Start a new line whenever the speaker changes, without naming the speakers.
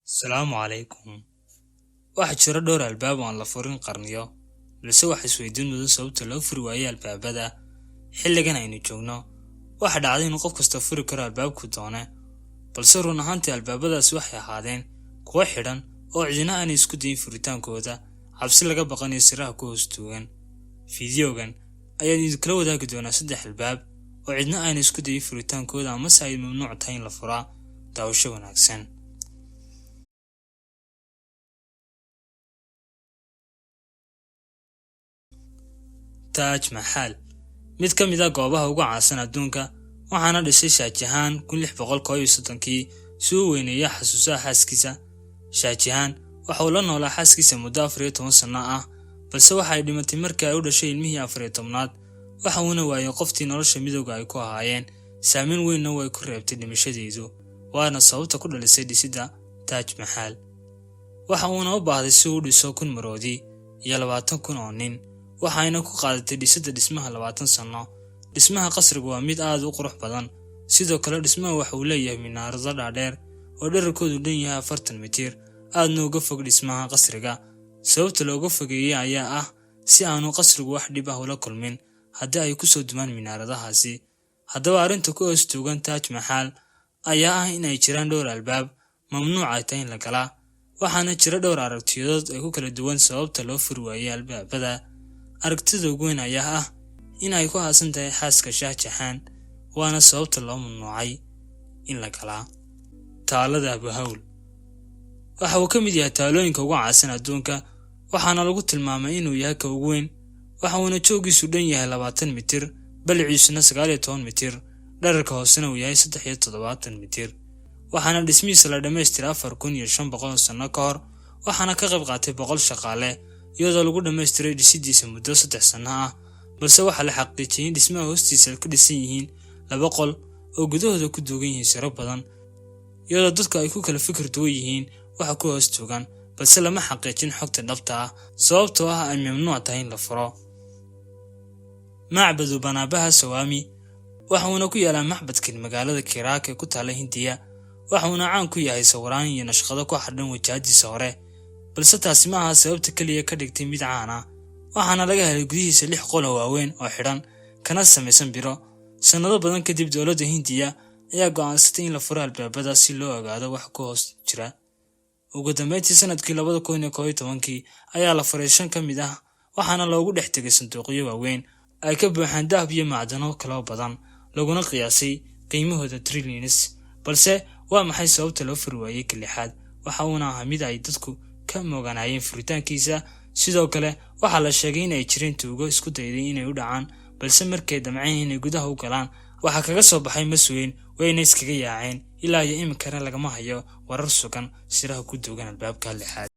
Asalaamu calaykum. Waxaa jira dhowr albaab oo aan la furin qarniyo, balse waxa isweydiin mudan sababta loo furi waayay albaabada. Xilligan aynu joogno, waxa dhacday in qof kasta furi karo albaabku doone, balse run ahaantii albaabadaasi waxay ahaadeen kuwo xidhan oo cidina aanay isku dayin furitaankooda, cabsi laga baqanayo siraha ku hoos tuugan. Fiidiyogan ayaan idinkula wadaagi doonaa 3 albaab oo cidina aanay isku dayin furitaankooda ama se ay mamnuuc tahay in la furaa. Daawasho wanaagsan. Taj Mahal mid ka mid ah goobaha ugu caansan adduunka, waxaana dhisay Shah Jahan 1631 si uu weyneeyo xasuusaha xaaskiisa. Shah Jahan waxa uu la noolaa xaaskiisa muddo 14 sano ah, balse waxa ay dhimatay markii ay u dhashay ilmihii 14aad. waxa uuna waayay qoftii nolosha midowga ay ku ahaayeen, saameyn weynna way ku reebtay dhimashadeedu, waana sababta ku dhalisay dhisidda Taj Mahal. waxa uuna u baahday si uu dhiso 1000 maroodi iyo 20,000 oo nin, waxayna ku qaadatay dhisidda dhismaha 20 sano. Dhismaha qasrigu waa mid aad u qurux badan, sidoo kale dhismaha waxa uu leeyahay minaarado dhaadheer oo dhererkoodu dhan yahay 40 mitir, aadna uga fog dhismaha qasriga. Sababta looga fogeeyay ayaa ah si aanu qasrigu wax dhib ah ula kulmin haddii ay ku soo dumaan minaaradahaasi. Haddaba arrinta ku hoos tuugan Taj Mahal ayaa ah in ay jiraan dhowr albaab mamnuuc ay tahay in la galaa, waxaana jira dhowr aragtiyood ay ku kala duwan sababta loo furi waayay albaabada. Aragtida ugu weyn ayaa ah in ay ku haasan tahay xaaska Shah Jahan, waana sababta loo mamnuucay in la galaa. Taalada Abu Hawl waxa uu ka mid yahay taalooyinka ugu caansan adduunka, waxaana lagu tilmaamay inuu yahay ka ugu weyn. waxa uuna joogiisu dhan yahay 20 mitir, balciisuna 19 mitir, dhererka hoosena uu yahay 73 mitir. waxaana dhismihiisa la dhammaystiray 4500 sano ka hor, waxaana ka qayb qaatay 100 shaqaale iyadoo lagu dhammaystiray dhisidiisa muddo 3 sano ah. balse waxaa la xaqiijiyay in dhismaha hoostiisa ka dhisan yihiin 2 qol oo gudahooda ku duugan yihiin siro badan, iyadoo dadku ay ku kala fikir duwan yihiin waxa ku hoos tuugan, balse lama xaqiijin xogta dhabta ah sababtoo ah ay mamnuuc tahay in la furo. Macbadu Banabaha Sawami waxa uuna ku yaalaa maxbadkan magaalada Kiraak ee ku taala Hindiya, waxa uuna caan ku yahay sawiraan iyo naqshado ku xardhan wajahdiisa hore, balse taasi ma aha sababta kaliya ka dhigtay mid caan ah. waxaana laga helay gudihiisa 6 qol oo waaweyn oo xidhan kana samaysan biro. Sanado badan kadib, dowladda Hindiya ayaa go'aansatay in la furo albaabada si loo ogaado wax ku hoos jira. ugu dambeyntii sanadkii 2011 ayaa la furay 5 ka mid ah, waxaana loogu dhex tegay sanduuqyo waaweyn ay ka buuxaan dahab iyo macdano kala badan, laguna qiyaasay qiimahooda trillions. balse waa maxay sababta loo furi waayay ka lixaad? waxa uuna ahaa mid ay dadku ka mooganayeen furitaankiisa. sidoo kale waxaa la sheegay in ay jireen tuugo isku dayday inay u dhacaan, balse markay damceen inay gudaha u galaan, waxa kaga soo baxay masweyn wayna iskaga yaaceen. ilaa iyo iminkana lagama hayo warar sugan siraha ku duugan albaabka lixaad.